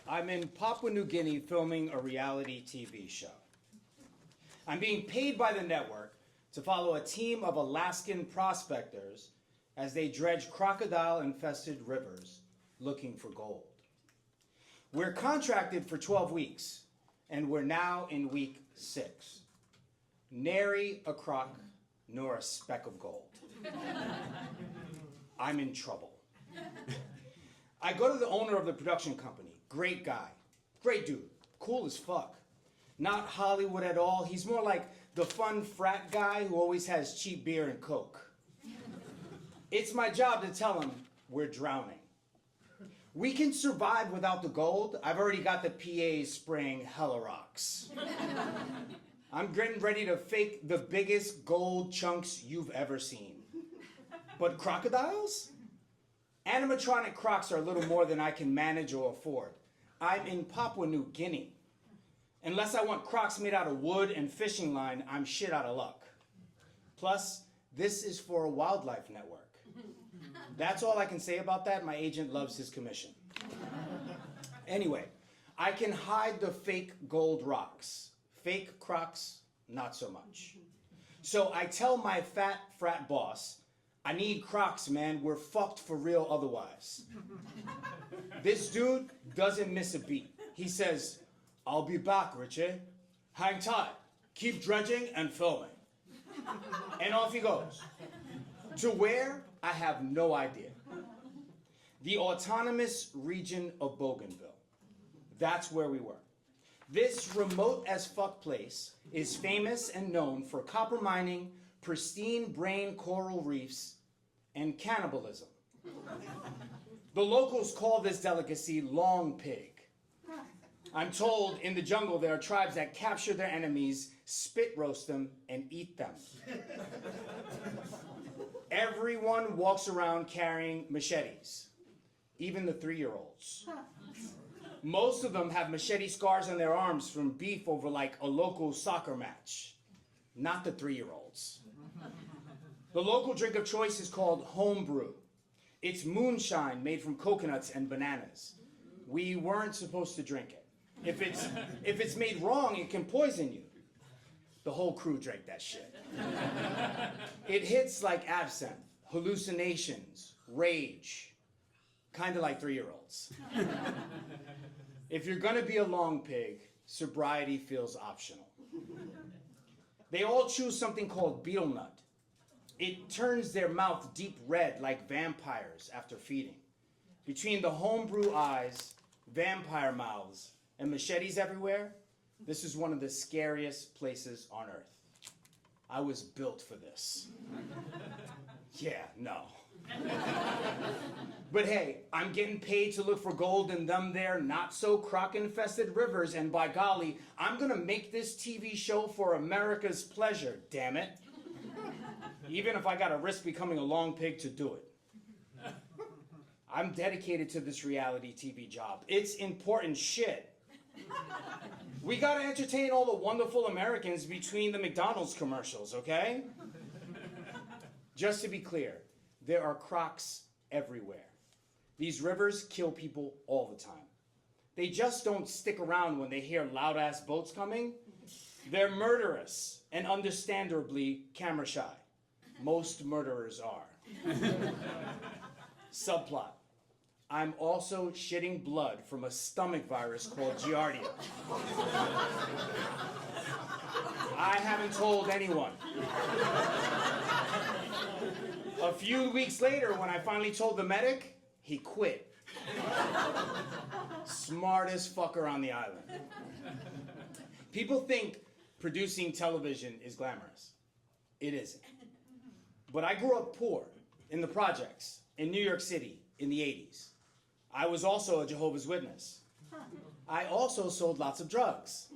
I'm in Papua New Guinea filming a reality TV show. I'm being paid by the network to follow a team of Alaskan prospectors as they dredge crocodile-infested rivers looking for gold. We're contracted for 12 weeks, and we're now in week 6. Nary a croc nor a speck of gold. I'm in trouble. I go to the owner of the production company. Great guy. Great dude. Cool as fuck. Not Hollywood at all. He's more like the fun frat guy who always has cheap beer and Coke. It's my job to tell him we're drowning. We can survive without the gold. I've already got the PAs spraying hella rocks. I'm getting ready to fake the biggest gold chunks you've ever seen. But crocodiles? Animatronic crocs are a little more than I can manage or afford. I'm in Papua New Guinea. Unless I want crocs made out of wood and fishing line, I'm shit out of luck. Plus, this is for a wildlife network. That's all I can say about that. My agent loves his commission. Anyway, I can hide the fake gold rocks. Fake crocs, not so much. So I tell my fat frat boss, I need crocs, man. We're fucked for real otherwise. This dude doesn't miss a beat. He says, I'll be back, Richie. Hang tight. Keep dredging and filming. And off he goes. To where? I have no idea. The autonomous region of Bougainville. That's where we were. This remote as fuck place is famous and known for copper mining, pristine brain coral reefs, and cannibalism. The locals call this delicacy long pig. I'm told in the jungle there are tribes that capture their enemies, spit roast them, and eat them. Everyone walks around carrying machetes, even the 3-year-olds. Most of them have machete scars on their arms from beef over like a local soccer match. Not the 3-year-olds. The local drink of choice is called homebrew. It's moonshine made from coconuts and bananas. We weren't supposed to drink it. If it's made wrong, it can poison you. The whole crew drank that shit. It hits like absinthe, hallucinations, rage, kind of like 3-year-olds. If you're gonna be a long pig, sobriety feels optional. They all choose something called betel nut. It turns their mouth deep red like vampires after feeding. Between the homebrew eyes, vampire mouths, and machetes everywhere, this is one of the scariest places on earth. I was built for this. Yeah, no. But hey, I'm getting paid to look for gold in them there not-so-croc-infested rivers, and by golly, I'm gonna make this TV show for America's pleasure, damn it. Even if I gotta risk becoming a long pig to do it. I'm dedicated to this reality TV job. It's important shit. We gotta entertain all the wonderful Americans between the McDonald's commercials, okay? Just to be clear, there are crocs everywhere. These rivers kill people all the time. They just don't stick around when they hear loud-ass boats coming. They're murderous and understandably camera shy. Most murderers are. Subplot. I'm also shitting blood from a stomach virus called Giardia. I haven't told anyone. A few weeks later, when I finally told the medic, he quit. Smartest fucker on the island. People think producing television is glamorous. It isn't. But I grew up poor, in the projects, in New York City, in the 80s. I was also a Jehovah's Witness. I also sold lots of drugs.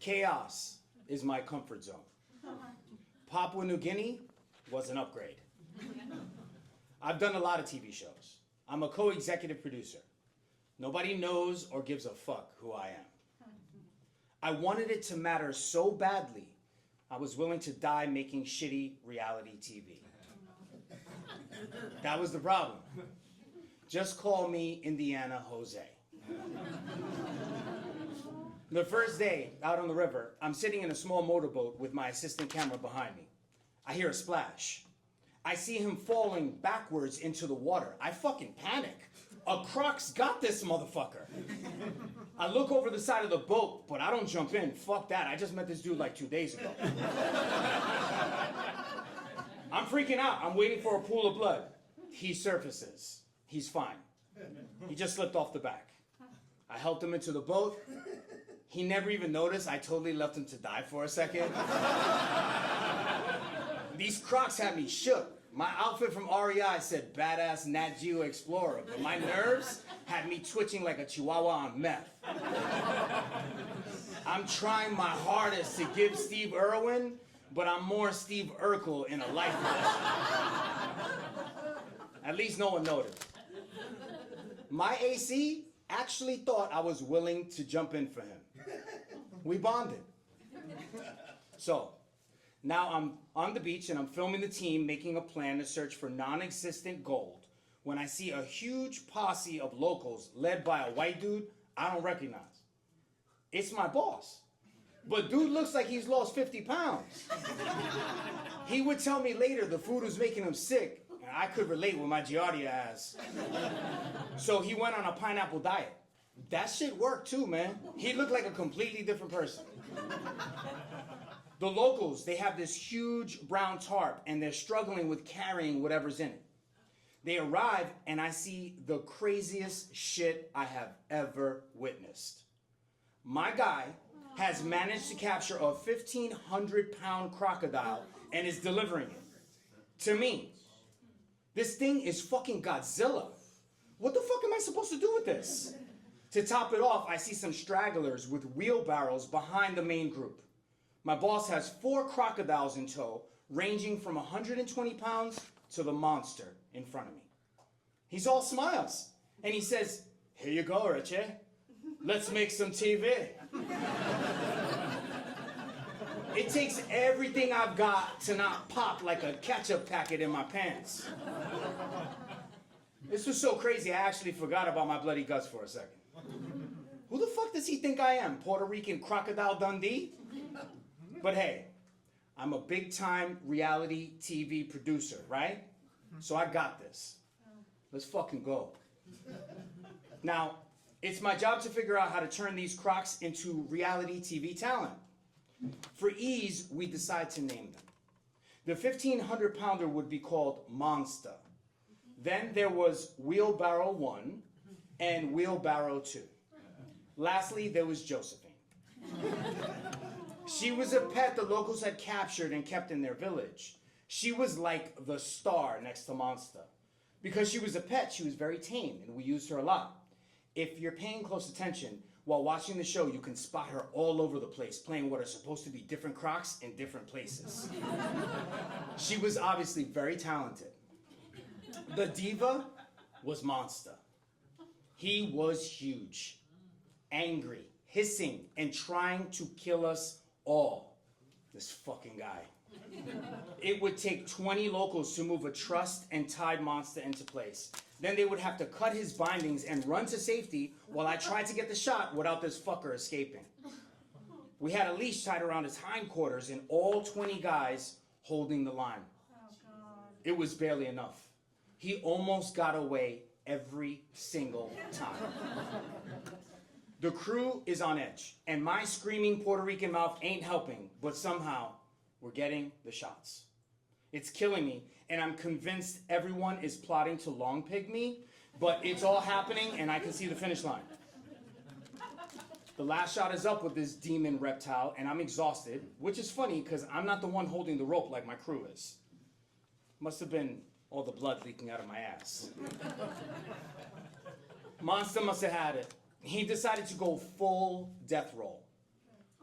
Chaos is my comfort zone. Papua New Guinea was an upgrade. I've done a lot of TV shows. I'm a co-executive producer. Nobody knows or gives a fuck who I am. I wanted it to matter so badly, I was willing to die making shitty reality TV. That was the problem. Just call me Indiana Jose. The first day out on the river, I'm sitting in a small motorboat with my assistant camera behind me. I hear a splash. I see him falling backwards into the water. I fucking panic. A croc's got this motherfucker. I look over the side of the boat, but I don't jump in. Fuck that. I just met this dude like 2 days ago. I'm freaking out. I'm waiting for a pool of blood. He surfaces. He's fine. He just slipped off the back. I helped him into the boat. He never even noticed. I totally left him to die for a second. These crocs had me shook. My outfit from REI said badass Nat Geo Explorer, but my nerves had me twitching like a chihuahua on meth. I'm trying my hardest to give Steve Irwin, but I'm more Steve Urkel in a life lesson. At least no one noticed. My AC actually thought I was willing to jump in for him. We bonded. So, now I'm on the beach and I'm filming the team making a plan to search for non-existent gold when I see a huge posse of locals led by a white dude I don't recognize. It's my boss. But dude looks like he's lost 50 pounds. He would tell me later the food was making him sick, and I could relate with my Giardia ass. So he went on a pineapple diet. That shit worked too, man. He looked like a completely different person. The locals, they have this huge brown tarp, and they're struggling with carrying whatever's in it. They arrive, and I see the craziest shit I have ever witnessed. My guy has managed to capture a 1,500-pound crocodile and is delivering it to me. This thing is fucking Godzilla. What the fuck am I supposed to do with this? To top it off, I see some stragglers with wheelbarrows behind the main group. My boss has 4 crocodiles in tow, ranging from 120 pounds to the monster in front of me. He's all smiles, and he says, "Here you go, Richie. Let's make some TV." It takes everything I've got to not pop like a ketchup packet in my pants. This was so crazy, I actually forgot about my bloody guts for a second. Who the fuck does he think I am, Puerto Rican Crocodile Dundee? But hey, I'm a big-time reality TV producer, right? So I got this. Let's fucking go. Now, it's my job to figure out how to turn these crocs into reality TV talent. For ease, we decide to name them. The 1,500-pounder would be called Monster. Then there was Wheelbarrow 1 and Wheelbarrow 2. Lastly, there was Josephine. She was a pet the locals had captured and kept in their village. She was like the star next to Monster. Because she was a pet, she was very tame, and we used her a lot. If you're paying close attention, while watching the show, you can spot her all over the place, playing what are supposed to be different crocs in different places. She was obviously very talented. The diva was Monster. He was huge, angry, hissing, and trying to kill us all. This fucking guy. It would take 20 locals to move a trussed and tied Monster into place. Then they would have to cut his bindings and run to safety while I tried to get the shot without this fucker escaping. We had a leash tied around his hindquarters and all 20 guys holding the line. It was barely enough. He almost got away every single time. The crew is on edge, and my screaming Puerto Rican mouth ain't helping, but somehow we're getting the shots. It's killing me, and I'm convinced everyone is plotting to long pig me, but it's all happening, and I can see the finish line. The last shot is up with this demon reptile, and I'm exhausted, which is funny because I'm not the one holding the rope like my crew is. Must have been all the blood leaking out of my ass. Monster must have had it. He decided to go full death roll.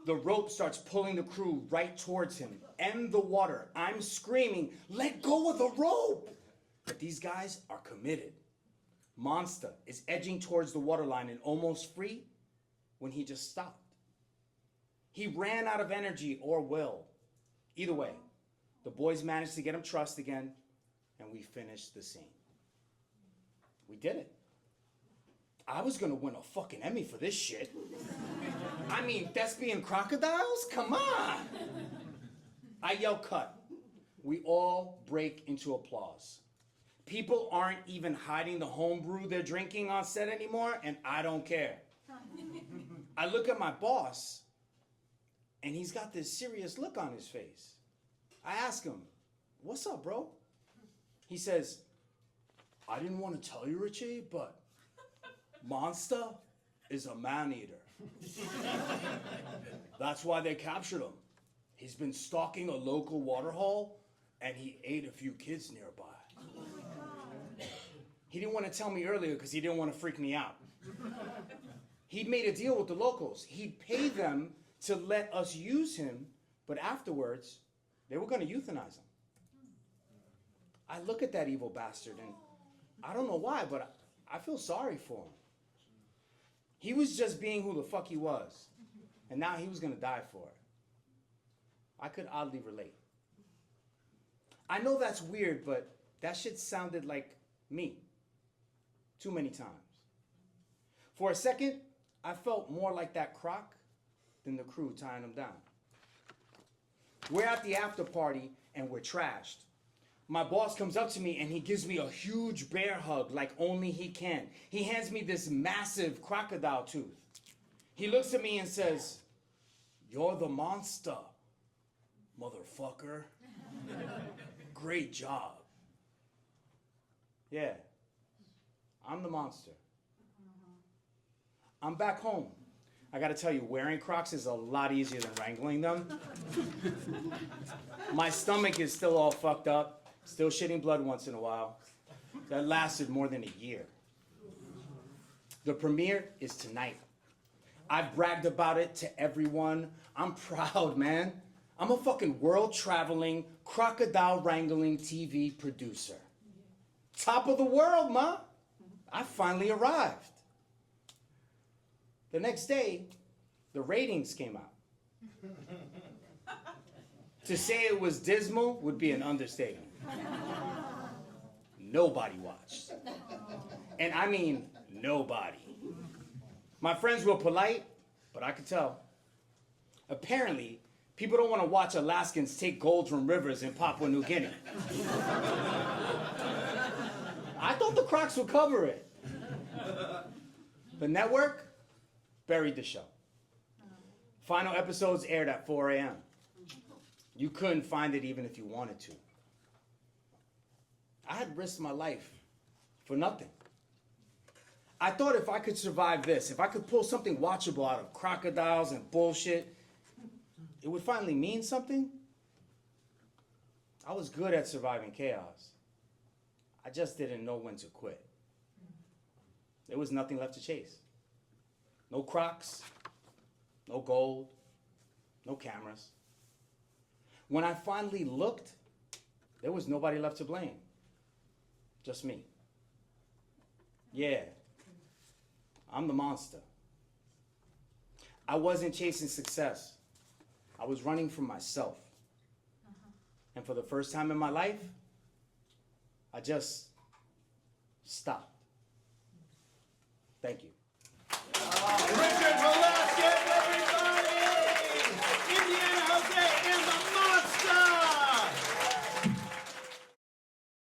The rope starts pulling the crew right towards him. And the water. I'm screaming, "Let go of the rope!" But these guys are committed. Monster is edging towards the waterline and almost free when he just stopped. He ran out of energy or will. Either way, the boys managed to get him trussed again, and we finished the scene. We did it. I was gonna win a fucking Emmy for this shit. I mean, thespian crocodiles? Come on. I yell cut. We all break into applause. People aren't even hiding the homebrew they're drinking on set anymore, and I don't care. I look at my boss, and he's got this serious look on his face. I ask him, "What's up, bro?" He says, "I didn't want to tell you, Richie, but Monster is a man-eater. That's why they captured him. He's been stalking a local waterhole, and he ate a few kids nearby." He didn't want to tell me earlier because he didn't want to freak me out. He'd made a deal with the locals. He'd pay them to let us use him, but afterwards, they were going to euthanize him. I look at that evil bastard, and I don't know why, but I feel sorry for him. He was just being who the fuck he was, and now he was going to die for it. I could oddly relate. I know that's weird, but that shit sounded like me. Too many times. For a second, I felt more like that croc than the crew tying him down. We're at the after party and we're trashed. My boss comes up to me and he gives me a huge bear hug like only he can. He hands me this massive crocodile tooth. He looks at me and says, "You're the monster, motherfucker. Great job." Yeah, I'm the monster. I'm back home. I gotta tell you, wearing Crocs is a lot easier than wrangling them. My stomach is still all fucked up, still shitting blood once in a while. That lasted more than a year. The premiere is tonight. I've bragged about it to everyone. I'm proud, man. I'm a fucking world-traveling, crocodile-wrangling TV producer. Top of the world, ma. I finally arrived. The next day, the ratings came out. To say it was dismal would be an understatement. Nobody watched. And I mean nobody. My friends were polite, but I could tell. Apparently, people don't want to watch Alaskans take gold from rivers in Papua New Guinea. I thought the Crocs would cover it. The network buried the show. Final episodes aired at 4 a.m. You couldn't find it even if you wanted to. I had risked my life for nothing. I thought if I could survive this, if I could pull something watchable out of crocodiles and bullshit, it would finally mean something. I was good at surviving chaos. I just didn't know when to quit. There was nothing left to chase. No Crocs, no gold, no cameras. When I finally looked, there was nobody left to blame. Just me. Yeah, I'm the monster. I wasn't chasing success. I was running from myself. And for the first time in my life, I just stopped. Thank you.